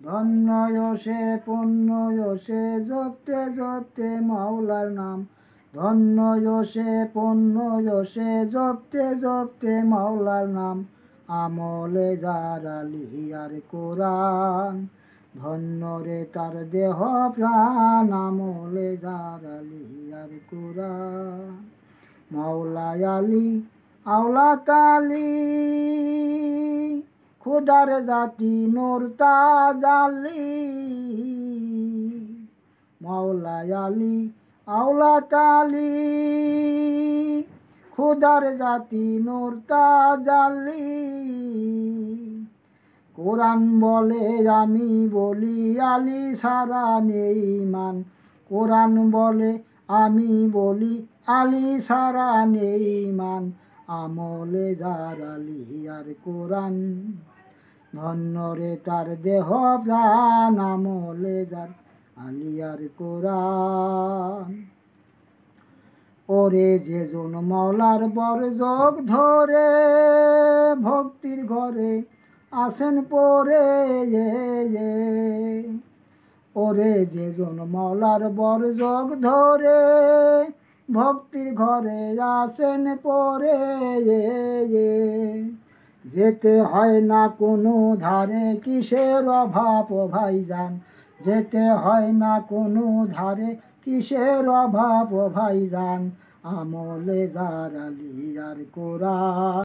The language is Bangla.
ধন্য সে পুণ্য সে জপতে জপতে মাওলার নাম। ধন্য সে পুণ্য সে জপতে জপতে মাওলার নাম। আমলে যার আলিয়ার কোরআন, ধন্য রে তার দেহ প্রাণ। আমলে যার আলিয়ার কোরআন। মাওলা আলী আওলাত আলী, খুদার জাতি নূর তাজ আলী। মাওলা আলী আওলাত আলী, খুদার জাতি নূর তাজ আলী। কোরআন বলে আমি বলি আলী ছাড়া নেই মান। কোরআন বলে আমি বলি আলী ছাড়া নেই মান। আমলে যার আলিয়ার কোরআন, ধন্য রে তার দেহ প্রাণ। আমলে যার আলিয়ার কোরআন। ওরে যেজন মাওলার বরযোগ ধরে, ভক্তির ঘরে আসেন পরে। ওরে যেজন মাওলার বরযোগ ধরে, ভক্তির ঘরে আসেন পরে। যেতে হয় না কোনো ধারে কিসের অভাব ভাইজান। যেতে হয় না কোনো ধারে কিসের অভাব ভাইজান। আমলে যার আলিয়ার কোরআন।